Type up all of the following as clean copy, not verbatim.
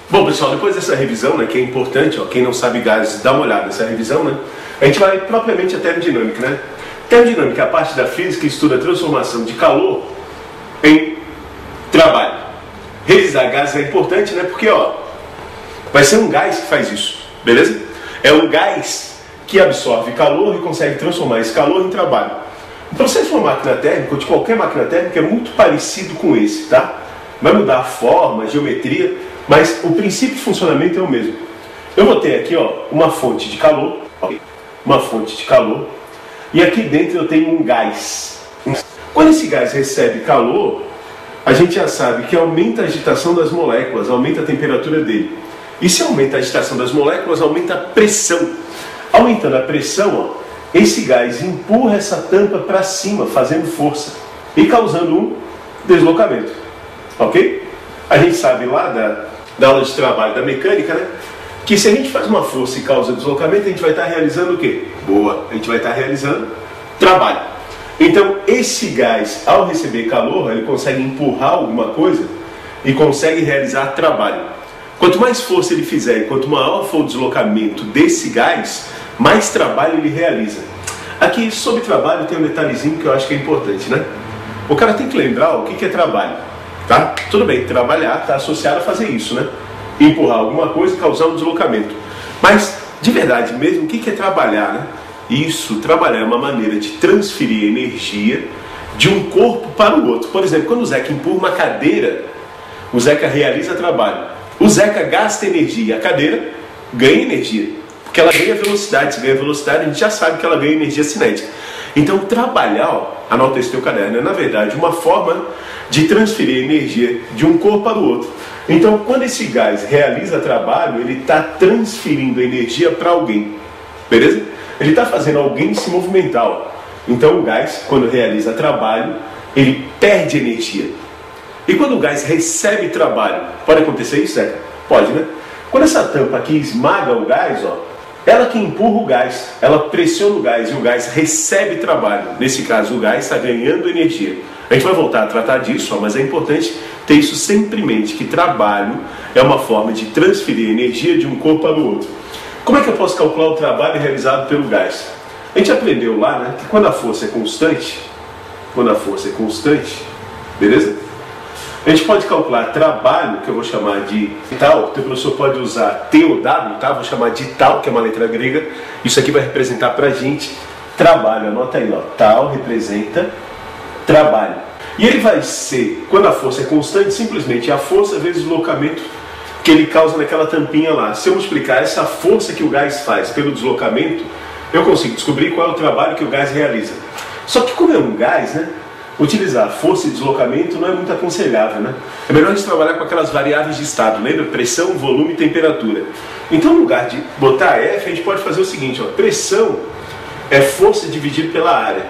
Bom, pessoal, depois dessa revisão, né, que é importante, ó, quem não sabe gases, dá uma olhada nessa revisão, né? A gente vai propriamente à termodinâmica, né? Termodinâmica é a parte da física que estuda a transformação de calor em trabalho. Revisar gases é importante, né? Porque, ó, vai ser um gás que faz isso, beleza? É um gás que absorve calor e consegue transformar esse calor em trabalho. O processo de uma máquina térmica, ou de qualquer máquina térmica, é muito parecido com esse, tá? Vai mudar a forma, a geometria, mas o princípio de funcionamento é o mesmo. Eu vou ter aqui, ó, uma fonte de calor, uma fonte de calor, e aqui dentro eu tenho um gás. Quando esse gás recebe calor, a gente já sabe que aumenta a agitação das moléculas, aumenta a temperatura dele. E se aumenta a agitação das moléculas, aumenta a pressão. Aumentando a pressão, ó, esse gás empurra essa tampa para cima, fazendo força e causando um deslocamento. Ok? A gente sabe lá da aula de trabalho da mecânica, né? Que se a gente faz uma força e causa deslocamento, a gente vai estar realizando o quê? Boa! A gente vai estar realizando trabalho. Então, esse gás, ao receber calor, ele consegue empurrar alguma coisa e consegue realizar trabalho. Quanto mais força ele fizer e quanto maior for o deslocamento desse gás, mais trabalho ele realiza. Aqui, sobre trabalho, tem um detalhezinho que eu acho que é importante, né? O cara tem que lembrar o que é trabalho, tá? Tudo bem, trabalhar está associado a fazer isso, né? Empurrar alguma coisa e causar um deslocamento. Mas, de verdade mesmo, o que é trabalhar, né? Isso, trabalhar é uma maneira de transferir energia de um corpo para o outro. Por exemplo, quando o Zeca empurra uma cadeira, o Zeca realiza trabalho. O Zeca gasta energia, a cadeira ganha energia. Porque ela ganha velocidade, se ganha velocidade, a gente já sabe que ela ganha energia cinética. Então, trabalhar, ó, anota esse teu caderno, é na verdade uma forma de transferir energia de um corpo para o outro. Então, quando esse gás realiza trabalho, ele está transferindo energia para alguém, beleza? Ele está fazendo alguém se movimentar, ó. Então, o gás, quando realiza trabalho, ele perde energia. E quando o gás recebe trabalho, pode acontecer isso, Zeca? Pode, né? Quando essa tampa aqui esmaga o gás, ó, ela que empurra o gás, ela pressiona o gás e o gás recebe trabalho. Nesse caso, o gás está ganhando energia. A gente vai voltar a tratar disso, ó, mas é importante ter isso sempre em mente, que trabalho é uma forma de transferir energia de um corpo para o outro. Como é que eu posso calcular o trabalho realizado pelo gás? A gente aprendeu lá, né, que quando a força é constante, beleza? A gente pode calcular trabalho, que eu vou chamar de tal, o teu professor pode usar T ou W, tá? Vou chamar de tal, que é uma letra grega. Isso aqui vai representar pra gente trabalho, anota aí, ó. Tal representa trabalho. E ele vai ser, quando a força é constante, simplesmente a força vezes o deslocamento que ele causa naquela tampinha lá. Se eu multiplicar essa força que o gás faz pelo deslocamento, eu consigo descobrir qual é o trabalho que o gás realiza. Só que como é um gás, né? Utilizar força e deslocamento não é muito aconselhável, né? É melhor a gente trabalhar com aquelas variáveis de estado, lembra? Pressão, volume e temperatura. Então, no lugar de botar F, a gente pode fazer o seguinte, ó. Pressão é força dividido pela área.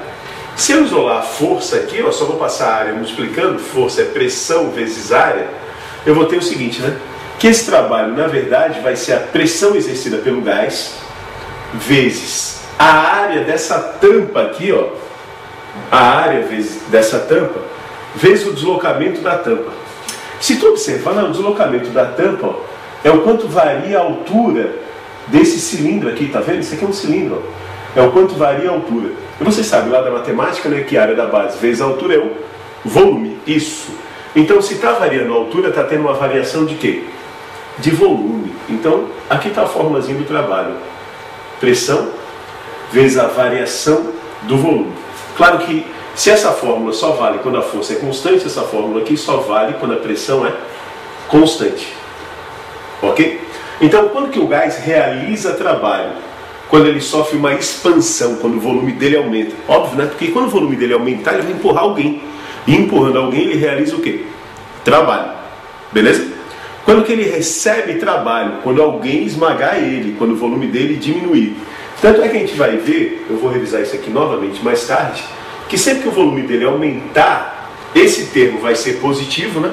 Se eu isolar a força aqui, ó, só vou passar a área multiplicando, força é pressão vezes área, eu vou ter o seguinte, né? Que esse trabalho, na verdade, vai ser a pressão exercida pelo gás vezes a área dessa tampa aqui, ó. A área dessa tampa vezes o deslocamento da tampa. Se tu observar, o deslocamento da tampa, ó, é o quanto varia a altura desse cilindro aqui, tá vendo? Isso aqui é um cilindro, ó. É o quanto varia a altura. E você sabe lá da matemática, né, que a área da base vezes a altura é o volume. Isso. Então, se está variando a altura, está tendo uma variação de quê? De volume. Então, aqui está a formulazinha do trabalho. Pressão vezes a variação do volume. Claro que se essa fórmula só vale quando a força é constante, essa fórmula aqui só vale quando a pressão é constante. Ok? Então, quando que o gás realiza trabalho? Quando ele sofre uma expansão, quando o volume dele aumenta. Óbvio, né? Porque quando o volume dele aumentar, ele vai empurrar alguém. E empurrando alguém, ele realiza o quê? Trabalho. Beleza? Quando que ele recebe trabalho? Quando alguém esmagar ele, quando o volume dele diminuir. Tanto é que a gente vai ver, eu vou revisar isso aqui novamente mais tarde, que sempre que o volume dele aumentar, esse termo vai ser positivo, né?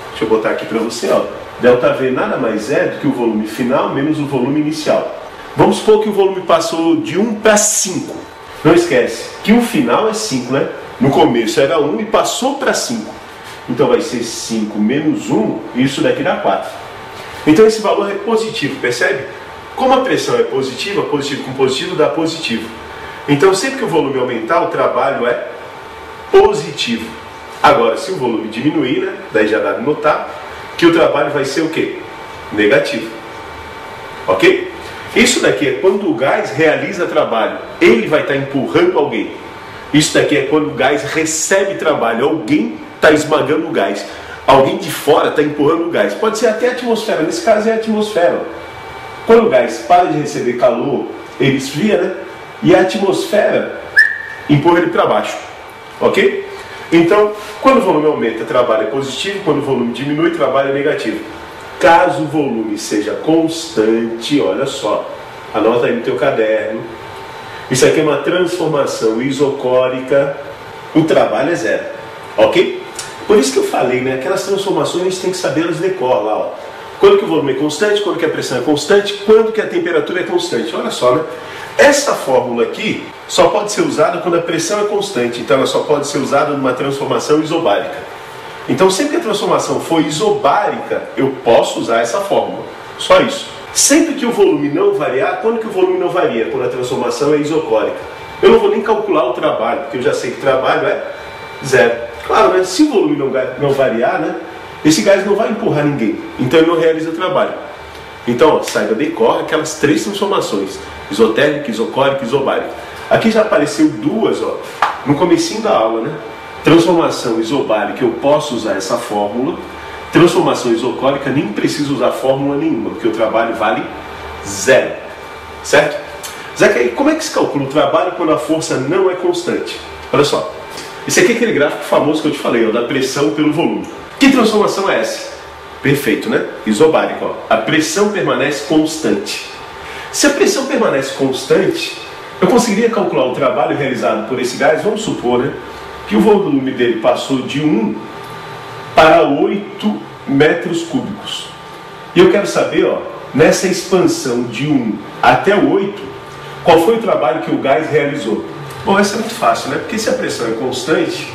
Deixa eu botar aqui para você, ó. ΔV nada mais é do que o volume final menos o volume inicial. Vamos supor que o volume passou de 1 para 5. Não esquece que o final é 5, né? No começo era 1 e passou para 5. Então vai ser 5 menos 1, isso daqui dá 4. Então esse valor é positivo, percebe? Como a pressão é positiva, positivo com positivo dá positivo. Então sempre que o volume aumentar, o trabalho é positivo. Agora, se o volume diminuir, né, daí já dá de notar que o trabalho vai ser o quê? Negativo. Ok? Isso daqui é quando o gás realiza trabalho. Ele vai estar empurrando alguém. Isso daqui é quando o gás recebe trabalho. Alguém está esmagando o gás. Alguém de fora está empurrando o gás. Pode ser até a atmosfera. Nesse caso é a atmosfera. Quando o gás para de receber calor, ele esfria, né? E a atmosfera empurra ele para baixo. Ok? Então, quando o volume aumenta, trabalho é positivo. Quando o volume diminui, trabalho é negativo. Caso o volume seja constante, olha só, anota aí no teu caderno. Isso aqui é uma transformação isocórica. O trabalho é zero. Ok? Por isso que eu falei, né? Aquelas transformações a gente tem que saber elas de cor lá, ó. Quando que o volume é constante, quando que a pressão é constante, quando que a temperatura é constante. Olha só, né? Essa fórmula aqui só pode ser usada quando a pressão é constante. Então ela só pode ser usada numa transformação isobárica. Então sempre que a transformação for isobárica, eu posso usar essa fórmula. Só isso. Sempre que o volume não variar, quando que o volume não varia? Quando a transformação é isocórica. Eu não vou nem calcular o trabalho, porque eu já sei que o trabalho é zero. Claro, né? Se o volume não variar, né? Esse gás não vai empurrar ninguém, então ele não realiza trabalho. Então, ó, saiba de cor aquelas três transformações: isotérmica, isocórica e isobárica. Aqui já apareceu duas, ó, no comecinho da aula, né? Transformação isobárica, eu posso usar essa fórmula. Transformação isocórica, nem preciso usar fórmula nenhuma, porque o trabalho vale zero. Certo? Zeca, aí como é que se calcula o trabalho quando a força não é constante? Olha só. Esse aqui é aquele gráfico famoso que eu te falei, ó, da pressão pelo volume. Que transformação é essa? Perfeito, né? Isobárica, ó. A pressão permanece constante. Se a pressão permanece constante, eu conseguiria calcular o trabalho realizado por esse gás. Vamos supor, né, que o volume dele passou de 1 para 8 metros cúbicos. E eu quero saber, ó, nessa expansão de 1 até 8, qual foi o trabalho que o gás realizou? Bom, essa é muito fácil, né? Porque se a pressão é constante,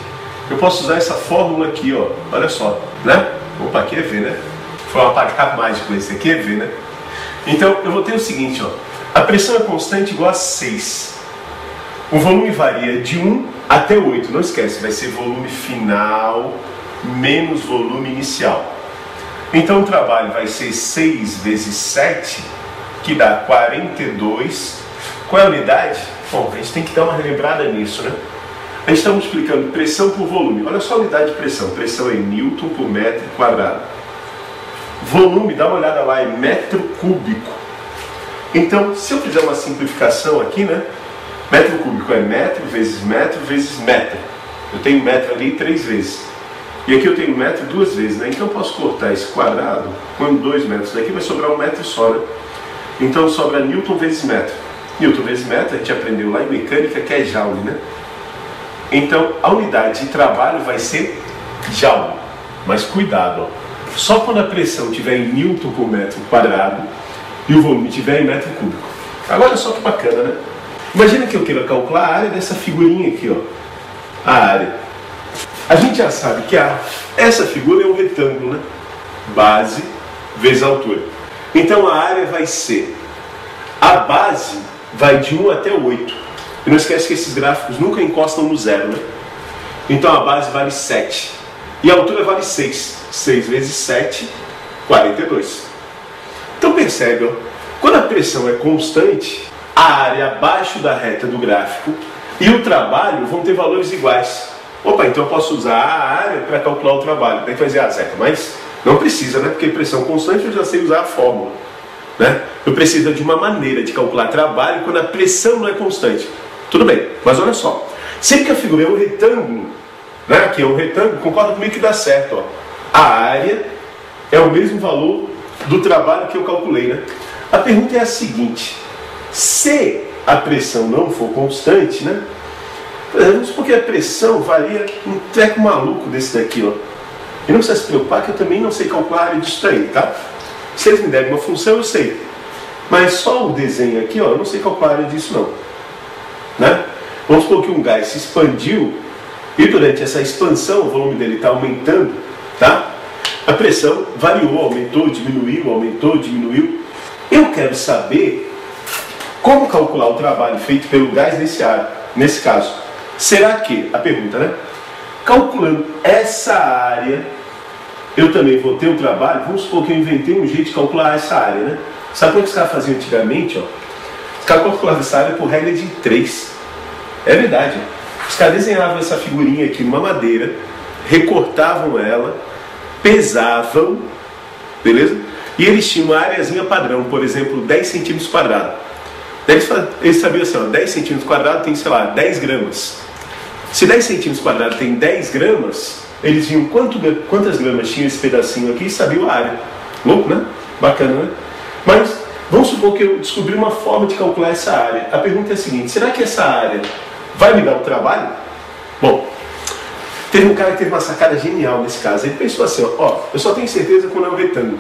eu posso usar essa fórmula aqui, ó. Olha só, né? Opa, aqui é V, né? Foi um apagado mágico esse aqui, é V, né? Então, eu vou ter o seguinte, ó. A pressão é constante igual a 6. O volume varia de 1 até 8. Não esquece, vai ser volume final menos volume inicial. Então, o trabalho vai ser 6 vezes 7, que dá 42. Qual é a unidade? Bom, a gente tem que dar uma relembrada nisso, né? A gente está multiplicando pressão por volume. Olha só a unidade de pressão. Pressão é Newton por metro quadrado. Volume, dá uma olhada lá, é metro cúbico. Então, se eu fizer uma simplificação aqui, né? Metro cúbico é metro vezes metro vezes metro. Eu tenho metro ali 3 vezes. E aqui eu tenho metro 2 vezes, né? Então eu posso cortar esse quadrado com 2 metros. Daqui vai sobrar 1 metro só, né? Então sobra Newton vezes metro. Newton vezes metro, a gente aprendeu lá em mecânica que é joule, né? Então a unidade de trabalho vai ser joule. Mas cuidado, ó. Só quando a pressão estiver em Newton por metro quadrado e o volume estiver em metro cúbico. Agora só que bacana, né? Imagina que eu queira calcular a área dessa figurinha aqui, ó. A área. A gente já sabe que essa figura é um retângulo, né? Base vezes altura. Então a área vai ser, a base vai de 1 até 8. E não esquece que esses gráficos nunca encostam no zero, né? Então a base vale 7. E a altura vale 6. 6 vezes 7, 42. Então percebe, ó, quando a pressão é constante, a área abaixo da reta do gráfico e o trabalho vão ter valores iguais. Opa, então eu posso usar a área para calcular o trabalho. Daí vai dizer, Zeca, mas não precisa, né? Porque pressão constante eu já sei usar a fórmula, né? Eu preciso de uma maneira de calcular trabalho quando a pressão não é constante. Tudo bem, mas olha só. Sempre que a figura é um retângulo, né? Aqui é um retângulo, concorda comigo que dá certo, ó. A área é o mesmo valor do trabalho que eu calculei, né? A pergunta é a seguinte: se a pressão não for constante, né? Vamos supor que a pressão varia um treco maluco desse daqui, ó. E não precisa se preocupar que eu também não sei calcular a área disso daí, tá? Se eles me derem uma função, eu sei. Mas só o desenho aqui, ó, eu não sei calcular a área disso não, né? Vamos supor que um gás se expandiu e durante essa expansão o volume dele está aumentando, tá? A pressão variou, aumentou, diminuiu. Eu quero saber como calcular o trabalho feito pelo gás nesse caso. Será que, a pergunta, né? Calculando essa área, eu também vou ter um trabalho? Vamos supor que eu inventei um jeito de calcular essa área, né? Sabe como é que os caras faziam antigamente? Os caras calculavam essa área por regra de 3. É verdade. Os caras desenhavam essa figurinha aqui numa madeira, recortavam ela, pesavam, beleza? E eles tinham uma areazinha padrão, por exemplo, 10 centímetros quadrados. Eles sabiam assim, 10 centímetros quadrados tem, sei lá, 10 gramas. Se 10 centímetros quadrados tem 10 gramas, eles viam quantas gramas tinha esse pedacinho aqui e sabiam a área. Louco, né? Bacana, né? Mas vamos supor que eu descobri uma forma de calcular essa área. A pergunta é a seguinte: será que essa área vai me dar um trabalho? Bom, teve um cara que teve uma sacada genial nesse caso. Ele pensou assim, eu só tenho certeza quando é um retângulo.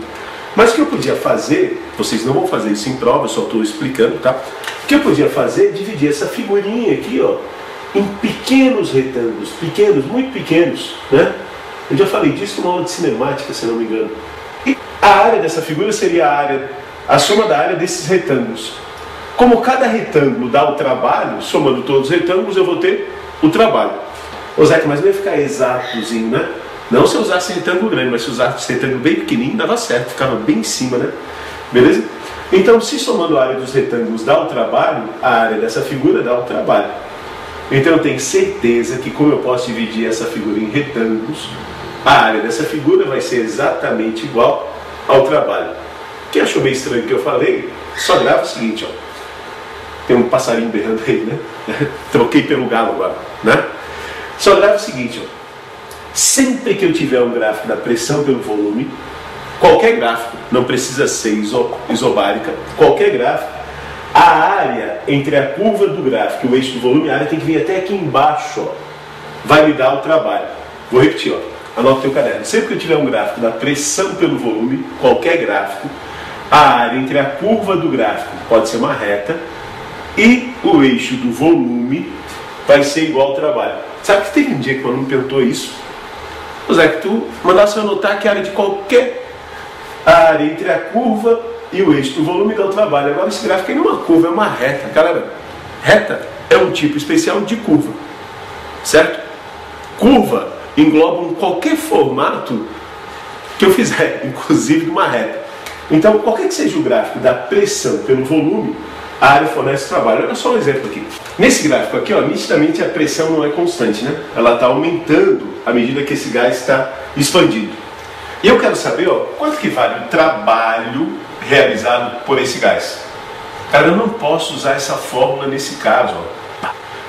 Mas o que eu podia fazer, vocês não vão fazer isso em prova, eu só estou explicando, tá? O que eu podia fazer é dividir essa figurinha aqui, em pequenos retângulos, pequenos, muito pequenos, né? Eu já falei disso numa aula de cinemática, se não me engano. E a área dessa figura seria a soma da área desses retângulos. Como cada retângulo dá o trabalho, somando todos os retângulos, eu vou ter o trabalho. Ô Zeca, mas não ia ficar exatozinho, né? Não se eu usasse retângulo grande, mas se eu usasse retângulo bem pequenininho, dava certo, ficava bem em cima, né? Beleza? Então, se somando a área dos retângulos dá o trabalho, a área dessa figura dá o trabalho. Então eu tenho certeza que, como eu posso dividir essa figura em retângulos, a área dessa figura vai ser exatamente igual ao trabalho. Quem achou meio estranho o que eu falei, só grava o seguinte, tem um passarinho berrando aí, né? Troquei pelo galo agora, né? Só grava o seguinte, sempre que eu tiver um gráfico da pressão pelo volume, qualquer gráfico, não precisa ser isobárica, qualquer gráfico, a área entre a curva do gráfico e o eixo do volume, a área tem que vir até aqui embaixo, vai me dar o trabalho. Vou repetir, anota o teu caderno. Sempre que eu tiver um gráfico da pressão pelo volume, qualquer gráfico, a área entre a curva do gráfico, pode ser uma reta, e o eixo do volume vai ser igual ao trabalho. Sabe que teve um dia que o aluno perguntou isso? Zé, que tu mandasse eu anotar que a área de qualquer área entre a curva e o eixo do volume dá o trabalho. Agora esse gráfico aí não é uma curva, é uma reta. Galera, reta é um tipo especial de curva, certo? Curva engloba qualquer formato que eu fizer, inclusive de uma reta. Então, qualquer que seja o gráfico da pressão pelo volume, a área fornece trabalho. Olha só um exemplo aqui. Nesse gráfico aqui, nitidamente a pressão não é constante, né? Ela está aumentando à medida que esse gás está expandindo. E eu quero saber, quanto que vale o trabalho realizado por esse gás? Cara, eu não posso usar essa fórmula nesse caso,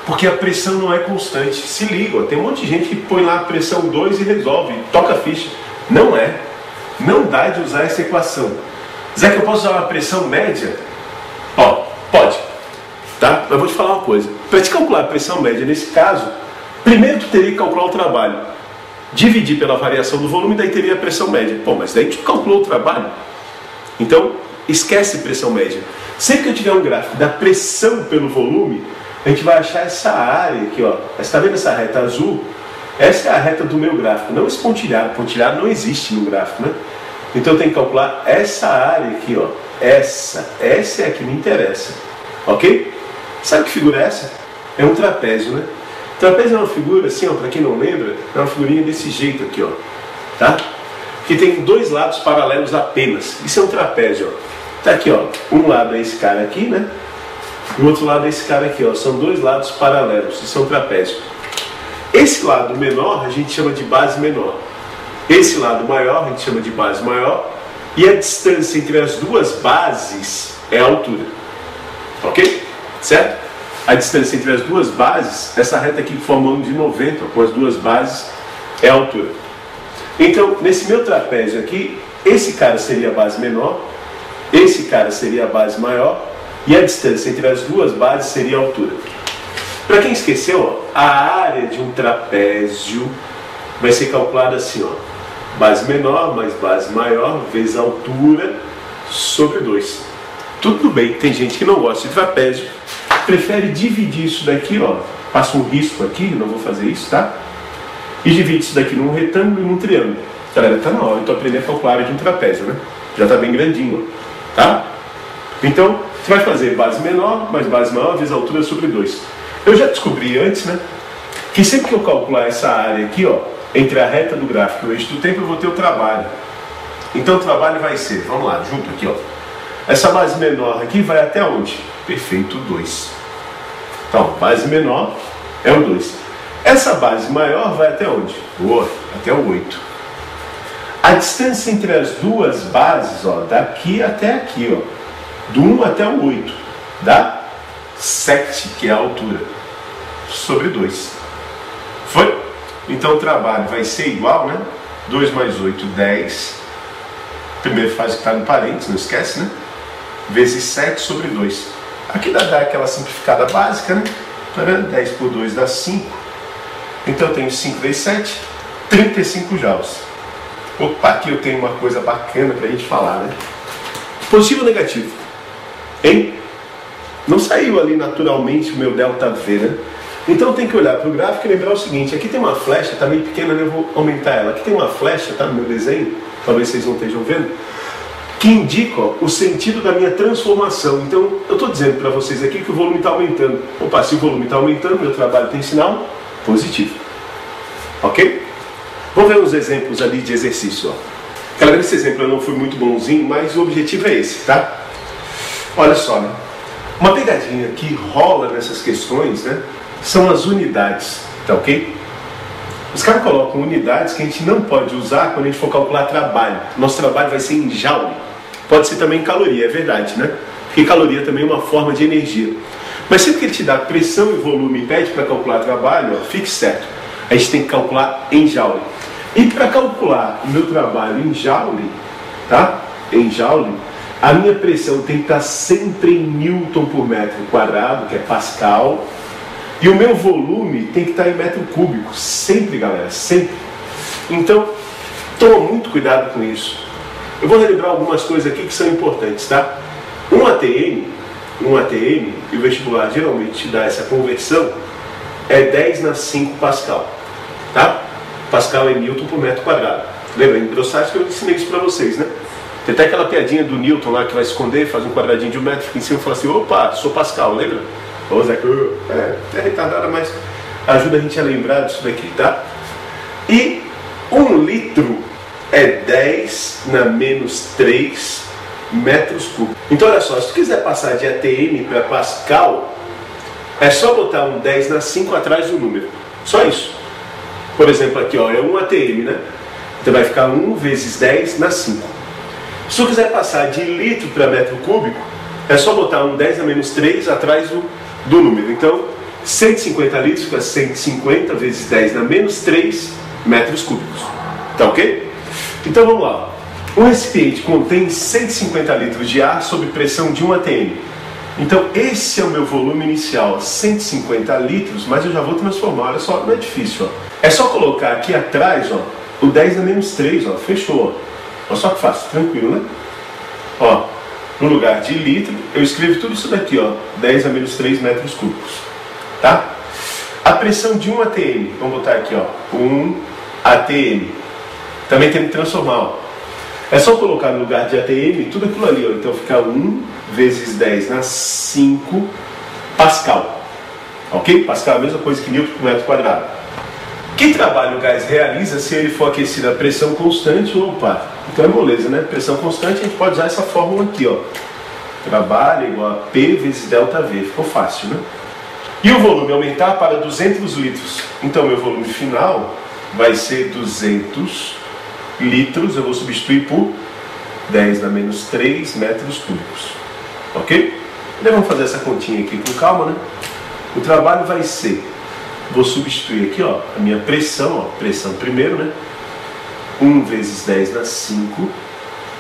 porque a pressão não é constante. Se liga, tem um monte de gente que põe lá a pressão 2 e resolve, toca a ficha. Não é. Não dá de usar essa equação. Zé, que eu posso usar uma pressão média? Pode. Tá? Mas eu vou te falar uma coisa. Para te calcular a pressão média nesse caso, primeiro tu teria que calcular o trabalho. Dividir pela variação do volume, daí teria a pressão média. Mas daí tu calculou o trabalho. Então, esquece pressão média. Sempre que eu tiver um gráfico da pressão pelo volume, a gente vai achar essa área aqui, Você está vendo essa reta azul? Essa é a reta do meu gráfico, não esse pontilhado. Pontilhado não existe no gráfico, né? Então eu tenho que calcular essa área aqui, Essa é a que me interessa. Ok? Sabe que figura é essa? É um trapézio, né? Trapézio é uma figura, assim, para quem não lembra, é uma figurinha desse jeito aqui, tá? Que tem dois lados paralelos apenas. Isso é um trapézio, Tá aqui, um lado é esse cara aqui, né? E o outro lado é esse cara aqui, São dois lados paralelos. Isso é um trapézio. Esse lado menor a gente chama de base menor. Esse lado maior a gente chama de base maior. E a distância entre as duas bases é a altura. Ok? Certo? A distância entre as duas bases, essa reta aqui que forma um ângulo de 90 com as duas bases, é a altura. Então, nesse meu trapézio aqui, esse cara seria a base menor, esse cara seria a base maior, e a distância entre as duas bases seria a altura. Para quem esqueceu, a área de um trapézio vai ser calculada assim, base menor mais base maior vezes a altura sobre 2. Tudo bem, tem gente que não gosta de trapézio, prefere dividir isso daqui, passa um risco aqui, não vou fazer isso, tá? E divide isso daqui num retângulo e num triângulo. Galera, tá na hora, eu tô aprendendo a calcular a área de um trapézio, né? Já tá bem grandinho, ó, tá? Então, você vai fazer base menor mais base maior vezes a altura sobre 2. Eu já descobri antes, né? Que sempre que eu calcular essa área aqui, ó, entre a reta do gráfico e o eixo do tempo, eu vou ter o trabalho. Então o trabalho vai ser, vamos lá, junto aqui, ó. Essa base menor aqui vai até onde? Perfeito, 2. Então, base menor é o 2. Essa base maior vai até onde? Boa, até o 8. A distância entre as duas bases, ó, daqui até aqui, ó, do 1 até o 8, dá 7, que é a altura, sobre 2. Foi? Então o trabalho vai ser igual, né? 2 mais 8, 10. Primeiro faz o que está no parênteses, não esquece, né? Vezes 7 sobre 2. Aqui dá aquela simplificada básica, né? 10 por 2 dá 5. Então eu tenho 5 vezes 7, 35 joules. Opa, aqui eu tenho uma coisa bacana para a gente falar, né? Positivo ou negativo? Hein? Não saiu ali naturalmente o meu ΔV, né? Então tem que olhar para o gráfico e lembrar o seguinte: aqui tem uma flecha, está meio pequena, né? Eu vou aumentar ela. Aqui tem uma flecha, tá, no meu desenho, talvez vocês não estejam vendo, que indica, ó, o sentido da minha transformação. Então eu estou dizendo para vocês aqui que o volume está aumentando. Opa, se o volume está aumentando, meu trabalho tem sinal positivo. Ok? Vamos ver uns exemplos ali de exercício, ó. Galera, esse exemplo eu não fui muito bonzinho, mas o objetivo é esse, tá? Olha só, né? Uma pegadinha que rola nessas questões, né, são as unidades, tá ok? Os caras colocam unidades que a gente não pode usar quando a gente for calcular trabalho. Nosso trabalho vai ser em joule. Pode ser também em caloria, é verdade, né? Porque caloria também é uma forma de energia. Mas sempre que ele te dá pressão e volume e pede para calcular trabalho, ó, fique certo, a gente tem que calcular em joule. E para calcular o meu trabalho em joule, tá? Em joule, a minha pressão tem que estar sempre em Newton por metro quadrado, que é Pascal. E o meu volume tem que estar em metro cúbico. Sempre, galera, sempre. Então, toma muito cuidado com isso. Eu vou relembrar algumas coisas aqui que são importantes, tá? Um ATM, e o vestibular geralmente te dá essa conversão, é 10 na 5 Pascal, tá? Pascal é Newton por metro quadrado. Lembra, em hidrostática eu ensinei isso para vocês, né? Tem até aquela piadinha do Newton lá que vai esconder, faz um quadradinho de 1 metro, fica em cima e fala assim: opa, sou Pascal, lembra? Ô Zé, é retardada, mas ajuda a gente a lembrar disso daqui, tá? E 1 litro é 10 na menos 3 metros cúbicos. Então olha só, se tu quiser passar de ATM para Pascal, é só botar um 10 na 5 atrás do número. Só isso. Por exemplo, aqui, ó, é 1 ATM, né? Então vai ficar 1 vezes 10 na 5. Se tu quiser passar de litro para metro cúbico, é só botar um 10 na menos 3 atrás do número. Então, 150 litros fica 150 vezes 10 na menos 3 metros cúbicos. Tá ok? Então vamos lá. Um recipiente contém 150 litros de ar sob pressão de 1 atm. Então esse é o meu volume inicial, 150 litros, mas eu já vou transformar, olha só, não é difícil, ó. É só colocar aqui atrás, ó, o 10 na menos 3, ó, fechou, ó. Olha só que fácil, tranquilo, né? Ó, no lugar de litro, eu escrevo tudo isso daqui, ó, 10 a menos 3 metros cúbicos, tá? A pressão de 1 atm, vamos botar aqui, ó, 1 atm. Também tem que transformar, ó. É só colocar no lugar de atm tudo aquilo ali, ó. Então fica 1 vezes 10 na 5 Pascal. Ok? Pascal é a mesma coisa que Newton por metro quadrado. Que trabalho o gás realiza se ele for aquecido a pressão constante? Opa, então é moleza, né? Pressão constante, a gente pode usar essa fórmula aqui, ó. Trabalho igual a P vezes ΔV. Ficou fácil, né? E o volume aumentar para 200 litros. Então meu volume final vai ser 200 litros. Eu vou substituir por 10 na menos 3 metros cúbicos. Ok? Então vamos fazer essa continha aqui com calma, né? O trabalho vai ser, vou substituir aqui, ó, a minha pressão, ó, pressão primeiro, né? 1 vezes 10 na 5,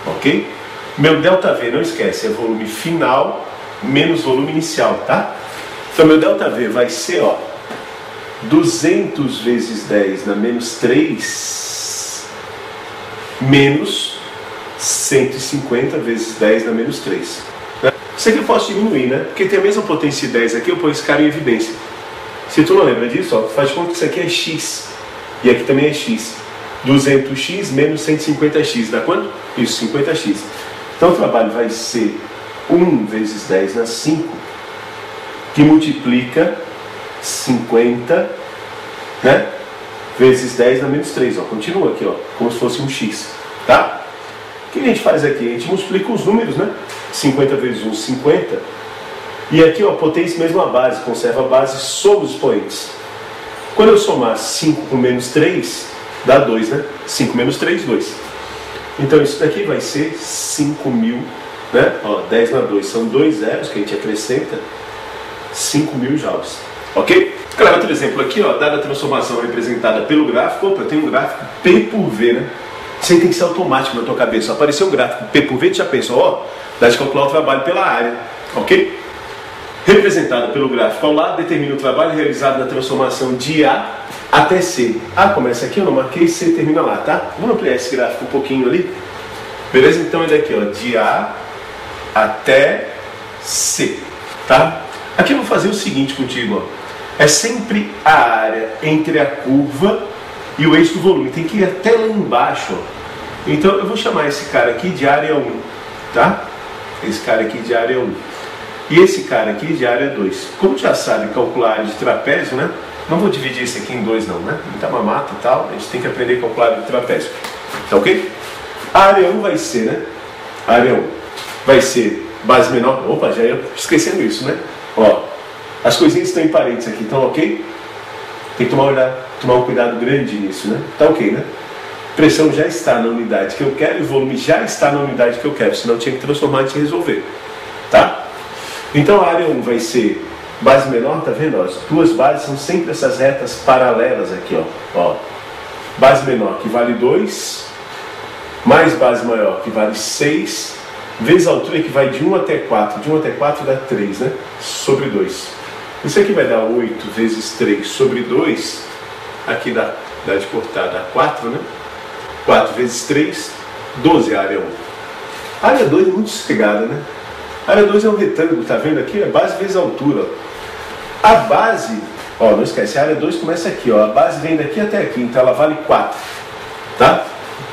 ok? Meu ΔV, não esquece, é volume final menos volume inicial, tá? Então meu ΔV vai ser, ó, 200 vezes 10 na menos 3 menos 150 vezes 10 na menos 3. Isso aqui eu posso diminuir, né? Porque tem a mesma potência de 10 aqui, eu ponho esse cara em evidência. Se tu não lembra disso, ó, faz de conta que isso aqui é x. E aqui também é x. 200x menos 150x, dá quanto? Isso, 50x. Então o trabalho vai ser 1 vezes 10 na 5, que multiplica 50, né? Vezes 10 na menos 3, ó. Continua aqui, ó, como se fosse um x, tá? O que a gente faz aqui? A gente multiplica os números, né? 50 vezes 1, 50. E aqui, ó, potência mesma base, conserva a base sobre os expoentes. Quando eu somar 5 com menos 3, dá 2, né? 5 menos 3, 2. Então isso daqui vai ser 5.000, né? Ó, 10 na 2 são 2 zeros que a gente acrescenta, 5.000 joules. Ok? Claro, outro exemplo aqui, ó, dada a transformação representada pelo gráfico, opa, eu tenho um gráfico P por V, né? Isso aí tem que ser automático na tua cabeça. Apareceu um gráfico P por V, tu já pensou, ó, dá de calcular o trabalho pela área, ok? Representada pelo gráfico ao lado, determina o trabalho realizado na transformação de A até C. A começa aqui, eu não marquei, C termina lá, tá? Vamos ampliar esse gráfico um pouquinho ali. Beleza? Então ele é aqui, ó, de A até C, tá? Aqui eu vou fazer o seguinte contigo, ó. É sempre a área entre a curva e o eixo do volume. Tem que ir até lá embaixo, ó. Então eu vou chamar esse cara aqui de área 1, tá? Esse cara aqui de área 1. E esse cara aqui de área 2. Como já sabe calcular a área de trapézio, né? Não vou dividir isso aqui em dois não, né? Muita mamata e tal, a gente tem que aprender a calcular a área de trapézio. Tá ok? A área 1 vai ser, né? A área 1 vai ser base menor. Opa, já ia esquecendo isso, né? Ó, as coisinhas estão em parênteses aqui, então ok? Tem que tomar um cuidado grande nisso, né? Tá ok, né? Pressão já está na unidade que eu quero e o volume já está na unidade que eu quero, senão eu tinha que transformar antes de resolver, tá? Então a área 1 vai ser base menor, tá vendo? Ó, as duas bases são sempre essas retas paralelas aqui, ó. Base menor que vale 2, mais base maior que vale 6, vezes a altura que vai de 1 até 4. De 1 até 4 dá 3, né? Sobre 2. Isso aqui vai dar 8 vezes 3 sobre 2. Aqui dá de cortar, dá 4, né? 4 vezes 3, 12 a área 1. A área 2 é muito sossegada, né? A área 2 é um retângulo, tá vendo aqui? É base vezes a altura. A base, ó, não esquece, a área 2 começa aqui, ó. A base vem daqui até aqui, então ela vale 4, tá?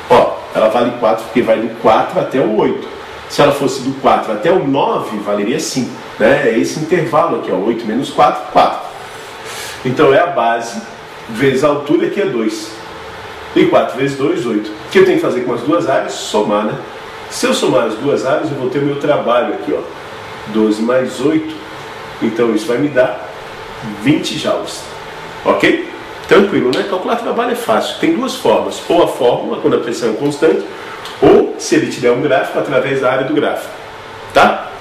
Ó, ela vale 4 porque vai do 4 até o 8. Se ela fosse do 4 até o 9, valeria 5, né? É esse intervalo aqui, ó, 8 menos 4, 4. Então é a base vezes a altura, que é 2. E 4 vezes 2, 8. O que eu tenho que fazer com as duas áreas? Somar, né? Se eu somar as duas áreas, eu vou ter o meu trabalho aqui, ó. 12 mais 8. Então isso vai me dar 20 joules. Ok? Tranquilo, né? Calcular trabalho é fácil. Tem duas formas. Ou a fórmula, quando a pressão é constante, ou, se ele te der um gráfico, através da área do gráfico. Tá?